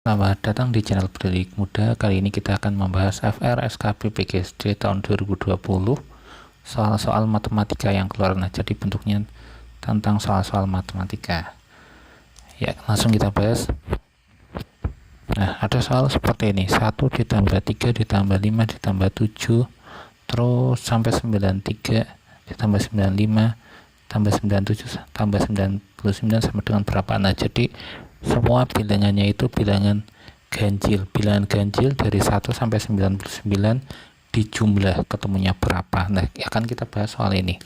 Selamat datang di channel Pendidik Muda. Kali ini kita akan membahas FR SKB PGSD tahun 2020, soal-soal matematika yang keluar. Nah, jadi bentuknya tentang soal-soal matematika. Ya, langsung kita bahas. Nah, ada soal seperti ini: 1 ditambah 3 ditambah 5 ditambah 7 terus sampai 93 ditambah 95 tambah 97 tambah 99 sama dengan berapa. Nah, jadi semua bilangannya itu bilangan ganjil. Bilangan ganjil dari 1 sampai 99 dijumlah ketemunya berapa. Nah, akan kita bahas soal ini.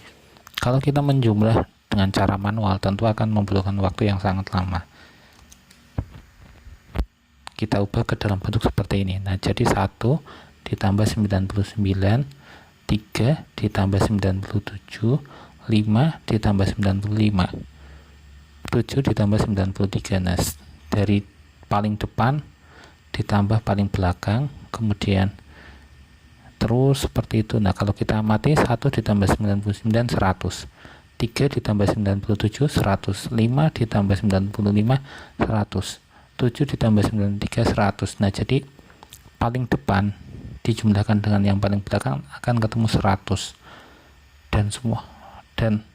Kalau kita menjumlah dengan cara manual tentu akan membutuhkan waktu yang sangat lama. Kita ubah ke dalam bentuk seperti ini. Nah, jadi 1 ditambah 99, 3 ditambah 97, 5 ditambah 95, 7 ditambah 93. Nah, dari paling depan ditambah paling belakang, kemudian terus seperti itu. Nah, kalau kita amati 1 ditambah 99 100, 3 ditambah 97 100, 5 ditambah 95 100, 7 ditambah 93 100. Nah, jadi paling depan dijumlahkan dengan yang paling belakang akan ketemu 100 dan semua. Dan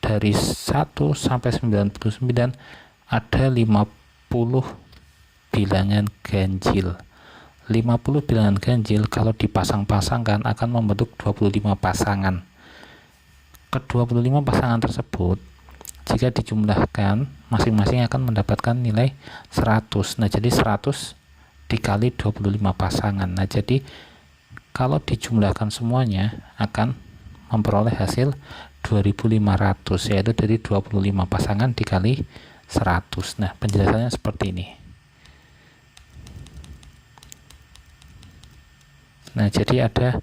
dari 1 sampai 99 ada 50 bilangan ganjil. 50 bilangan ganjil kalau dipasang-pasangkan akan membentuk 25 pasangan. Ke-25 pasangan tersebut jika dijumlahkan masing-masing akan mendapatkan nilai 100. Nah, jadi 100 dikali 25 pasangan. Nah, jadi kalau dijumlahkan semuanya akan memperoleh hasil 2500, yaitu dari 25 pasangan dikali 100. Nah, penjelasannya seperti ini. Nah, jadi ada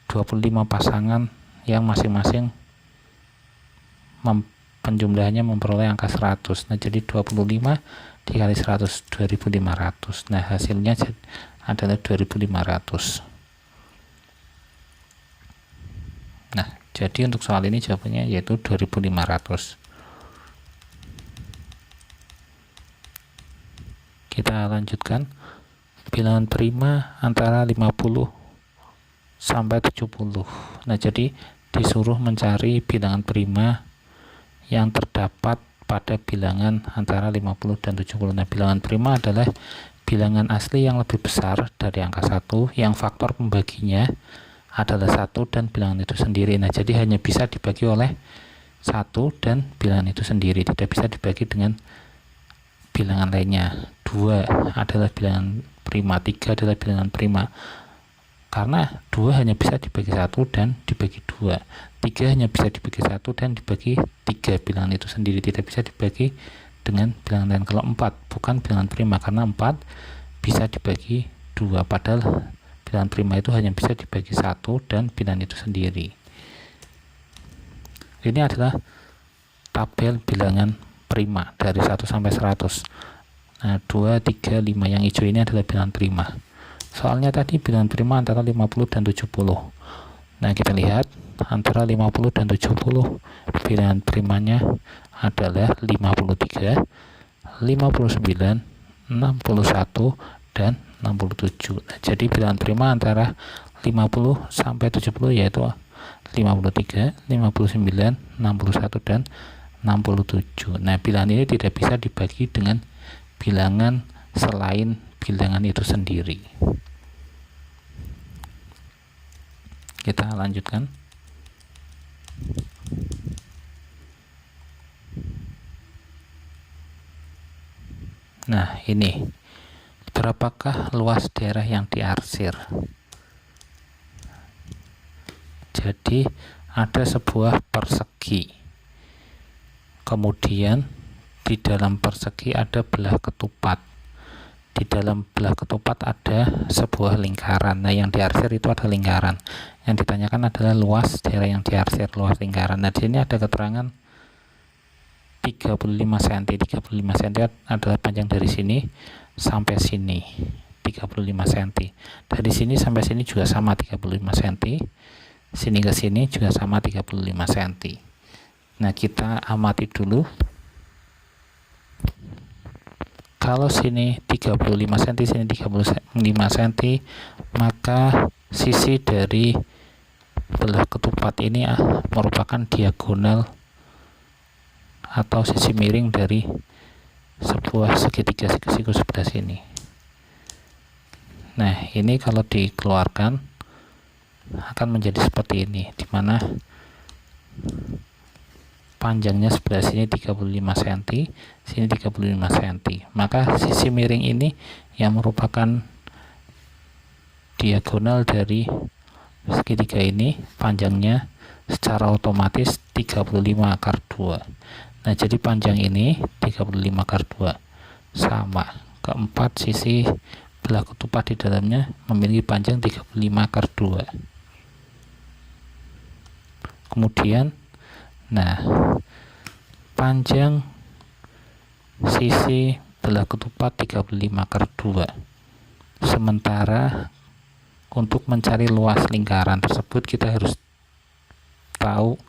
25 pasangan yang masing-masing penjumlahannya memperoleh angka 100. Nah, jadi 25 dikali 100 2500. Nah, hasilnya adalah 2500. Nah, jadi untuk soal ini jawabannya yaitu 2500. Kita lanjutkan. Bilangan prima antara 50 sampai 70. Nah, jadi disuruh mencari bilangan prima yang terdapat pada bilangan antara 50 dan 70. Nah, bilangan prima adalah bilangan asli yang lebih besar dari angka 1 yang faktor pembaginya adalah 1 dan bilangan itu sendiri. Nah, jadi hanya bisa dibagi oleh 1 dan bilangan itu sendiri, tidak bisa dibagi dengan bilangan lainnya. 2 adalah bilangan prima, 3 adalah bilangan prima. Karena 2 hanya bisa dibagi 1 dan dibagi 2. 3 hanya bisa dibagi 1 dan dibagi 3, bilangan itu sendiri tidak bisa dibagi dengan bilangan lain. Kalau 4 bukan bilangan prima karena 4 bisa dibagi 2, padahal bilangan prima itu hanya bisa dibagi 1 dan bilangan itu sendiri. Ini adalah tabel bilangan prima dari 1 sampai 100. Nah, 2, 3, 5 yang hijau ini adalah bilangan prima. Soalnya tadi bilangan prima antara 50 dan 70. Nah, kita lihat antara 50 dan 70 bilangan primanya adalah 53, 59, 61 dan 67. Nah, jadi bilangan prima antara 50 sampai 70 yaitu 53, 59, 61 dan 67. Nah, bilangan ini tidak bisa dibagi dengan bilangan selain bilangan itu sendiri. Kita lanjutkan. Nah, ini berapakah luas daerah yang diarsir? Jadi ada sebuah persegi, kemudian di dalam persegi ada belah ketupat, di dalam belah ketupat ada sebuah lingkaran. Nah, yang diarsir itu ada lingkaran. Yang ditanyakan adalah luas daerah yang diarsir, luas lingkaran. Nah, di sini ada keterangan 35 cm. 35 cm adalah panjang dari sini sampai sini, 35 cm. Dari sini sampai sini juga sama 35 cm. Sini ke sini juga sama 35 cm. Nah, kita amati dulu. Kalau sini 35 cm, sini 35 cm, maka sisi dari belah ketupat ini merupakan diagonal atau sisi miring dari sebuah segitiga siku sebelah sini. Nah, ini kalau dikeluarkan akan menjadi seperti ini, dimana panjangnya sebelah sini 35 cm, sini 35 cm. Maka sisi miring ini yang merupakan diagonal dari segitiga ini, panjangnya secara otomatis 35 akar 2. Nah, jadi panjang ini 35 akar 2 sama keempat sisi belah ketupat di dalamnya memiliki panjang 35 akar 2. Kemudian, nah, panjang sisi belah ketupat 35 akar 2. Sementara untuk mencari luas lingkaran tersebut kita harus tahu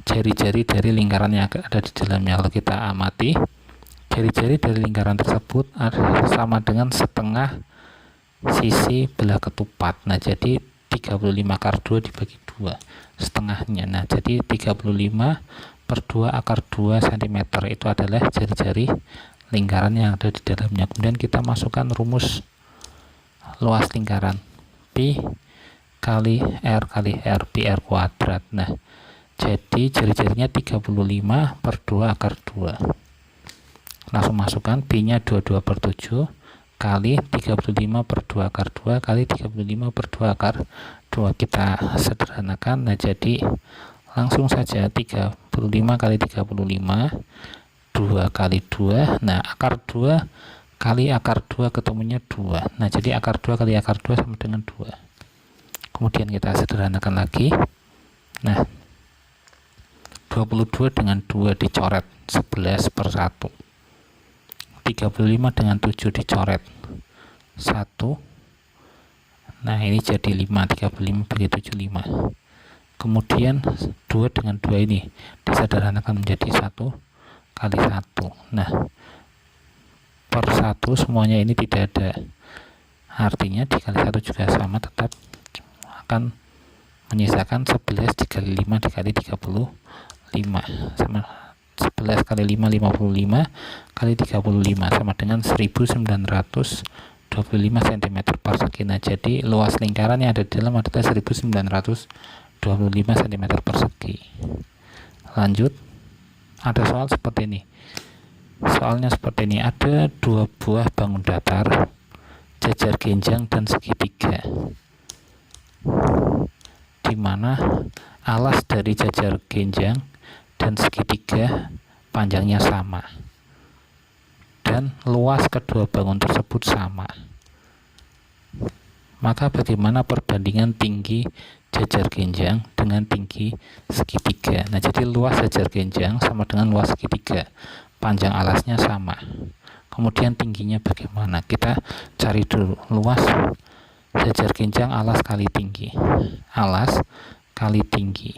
jari-jari dari lingkaran yang ada di dalamnya. Kalau kita amati, jari-jari dari lingkaran tersebut sama dengan setengah sisi belah ketupat. Nah, jadi 35 akar 2 dibagi 2, setengahnya. Nah, jadi 35 per 2 akar 2 cm itu adalah jari-jari lingkaran yang ada di dalamnya. Kemudian kita masukkan rumus luas lingkaran, Pi kali R kali R, Pi R kuadrat. Nah, jadi jari-jarinya 35 per 2 akar 2. Langsung masukkan Pi nya 22 per 7 kali 35 per 2 akar 2 kali 35 per 2 akar 2. Kita sederhanakan. Nah, jadi langsung saja 35 kali 35, 2 kali 2. Nah, akar 2 kali akar 2 ketemunya 2. Nah, jadi akar 2 kali akar 2 sama dengan 2. Kemudian kita sederhanakan lagi. Nah, 22 dengan 2 dicoret 11 per 1. 35 dengan 7 dicoret 1. Nah, ini jadi 5, 35 bagi 7, 5. Kemudian 2 dengan 2 ini disederhanakan menjadi 1 kali 1. Nah, per 1 semuanya ini tidak ada, artinya dikali 1 juga sama, tetap akan menyisakan 11 dikali 5 dikali 35 sama 11 kali 5, 55 kali 35 sama dengan 1925 cm persegi. Nah, jadi luas lingkaran yang ada di dalam adalah 1925 cm persegi. Lanjut, ada soal seperti ini. Soalnya seperti ini, ada 2 buah bangun datar, jajar genjang dan segitiga, di mana alas dari jajar genjang dan segitiga panjangnya sama dan luas kedua bangun tersebut sama. Maka bagaimana perbandingan tinggi jajar genjang dengan tinggi segitiga? Nah, jadi luas jajar genjang sama dengan luas segitiga, panjang alasnya sama. Kemudian tingginya bagaimana? Kita cari dulu luas jajar genjang alas kali tinggi. Alas kali tinggi.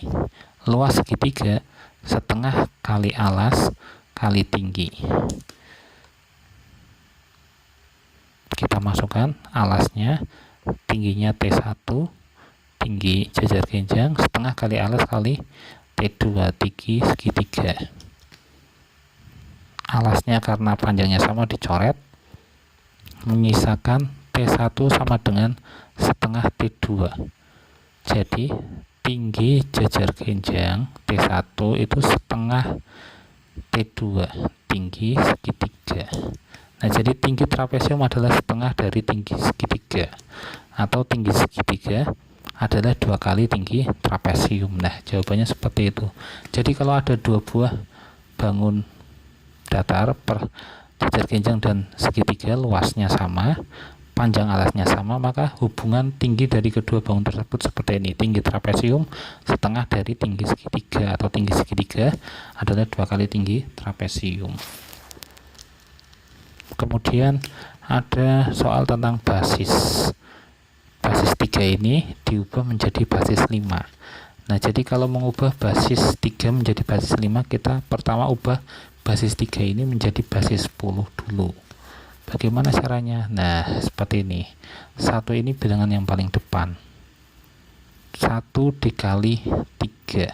Luas segitiga setengah kali alas kali tinggi. Kita masukkan alasnya, tingginya T1, tinggi jajar genjang setengah kali alas kali T2, tinggi segitiga. Alasnya karena panjangnya sama dicoret, menyisakan T1 sama dengan setengah T2. Jadi tinggi jajar genjang T1 itu setengah T2, tinggi segitiga. Nah, jadi tinggi trapesium adalah setengah dari tinggi segitiga, atau tinggi segitiga adalah 2 kali tinggi trapesium. Nah, jawabannya seperti itu. Jadi kalau ada 2 buah bangun datar per jajar genjang dan segitiga luasnya sama, panjang alasnya sama, maka hubungan tinggi dari kedua bangun tersebut seperti ini. Tinggi trapesium setengah dari tinggi segitiga, atau tinggi segitiga adalah 2 kali tinggi trapesium. Kemudian ada soal tentang basis. Basis 3 ini diubah menjadi basis 5. Nah, jadi kalau mengubah basis 3 menjadi basis 5, kita pertama ubah basis 3 ini menjadi basis 10 dulu. Bagaimana caranya? Nah, seperti ini. 1 ini bilangan yang paling depan. 1 dikali 3.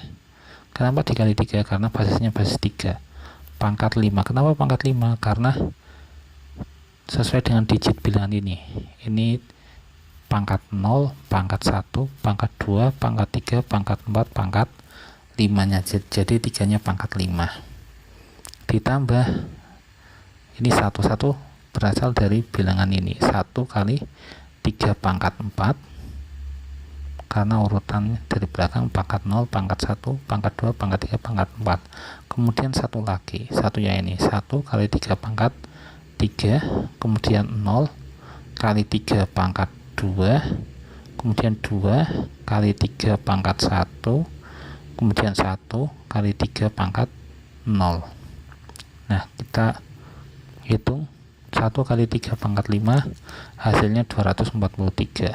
Kenapa dikali 3? Karena basisnya basis 3. Pangkat 5. Kenapa pangkat 5? Karena sesuai dengan digit bilangan ini. Ini pangkat 0, pangkat 1, pangkat 2, pangkat 3, pangkat 4, pangkat 5-nya. Jadi 3-nya pangkat 5. Ditambah ini 1 berasal dari bilangan ini. 1 kali 3 pangkat 4, karena urutannya dari belakang pangkat 0, pangkat 1, pangkat 2, pangkat 3, pangkat 4. Kemudian 1 lagi, satunya ini 1 kali 3 pangkat 3, kemudian 0 kali 3 pangkat 2, kemudian 2 kali 3 pangkat 1, kemudian 1 kali 3 pangkat 0. Nah, kita hitung 1 kali 3 pangkat 5, hasilnya 243.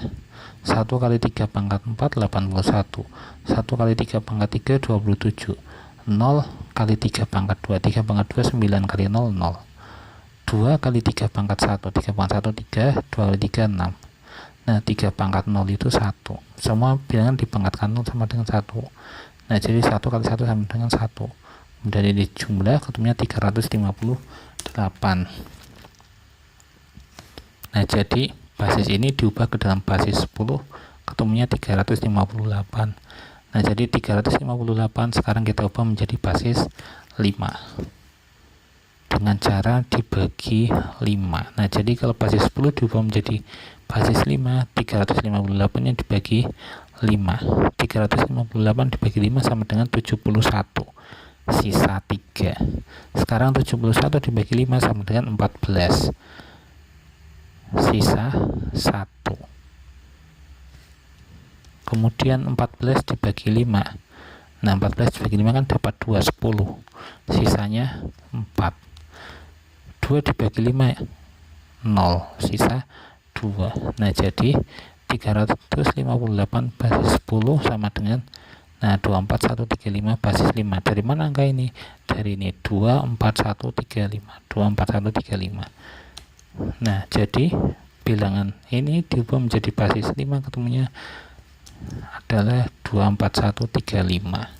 1 kali 3 pangkat 4, 81. 1 kali 3 pangkat 3, 27. 0 kali 3 pangkat 2, 3 pangkat 2, 9 kali 0, 0. 2 kali 3 pangkat 1, 3 pangkat 1, 3, 2 kali 3, 6. Nah, 3 pangkat 0 itu 1. Semua bilangan dipangkatkan 0 sama dengan 1. Nah, jadi 1 kali 1 sama dengan 1. Kemudian ini jumlah ketemunya 358. Nah, jadi basis ini diubah ke dalam basis 10, ketemunya 358. Nah, jadi 358 sekarang kita ubah menjadi basis 5 dengan cara dibagi 5. Nah, jadi kalau basis 10 diubah menjadi basis 5, 358 nya dibagi 5. 358 dibagi 5 sama dengan 71. Sisa 3. Sekarang 71 dibagi 5 sama dengan 14. Sisa 1. Kemudian 14 dibagi 5. Nah, 14 dibagi 5 kan dapat 2, 10. Sisanya 4. 2 dibagi 5 0, sisa 2. Nah, jadi 358 basis 10 sama dengan 24135 basis 5. Dari mana angka ini? Dari ini 24135. 24135. Nah, jadi bilangan ini diubah menjadi basis 5, ketemunya adalah 24135.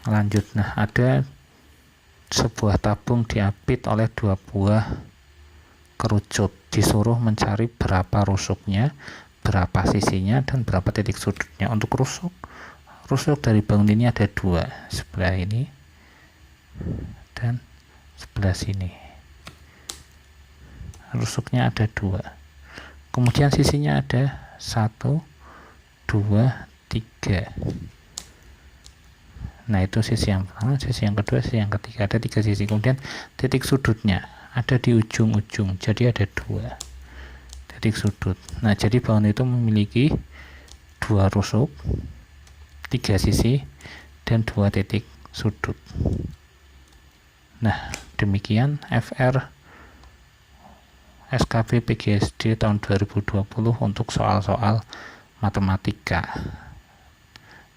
Lanjut. Nah, ada sebuah tabung diapit oleh 2 buah kerucut. Disuruh mencari berapa rusuknya, berapa sisinya, dan berapa titik sudutnya. Untuk rusuk dari bangun ini ada 2, sebelah ini dan sebelah sini. Rusuknya ada 2. Kemudian sisinya ada 1, 2, 3. Nah, itu sisi yang pertama, sisi yang kedua, sisi yang ketiga. Ada 3 sisi. Kemudian titik sudutnya ada di ujung-ujung, jadi ada 2 titik sudut. Nah, jadi bangun itu memiliki 2 rusuk, 3 sisi, dan 2 titik sudut. Nah, demikian FR SKB PGSD tahun 2020 untuk soal-soal matematika.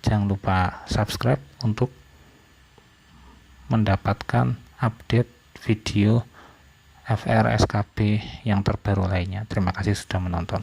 Jangan lupa subscribe untuk mendapatkan update video FR SKB yang terbaru lainnya. Terima kasih sudah menonton.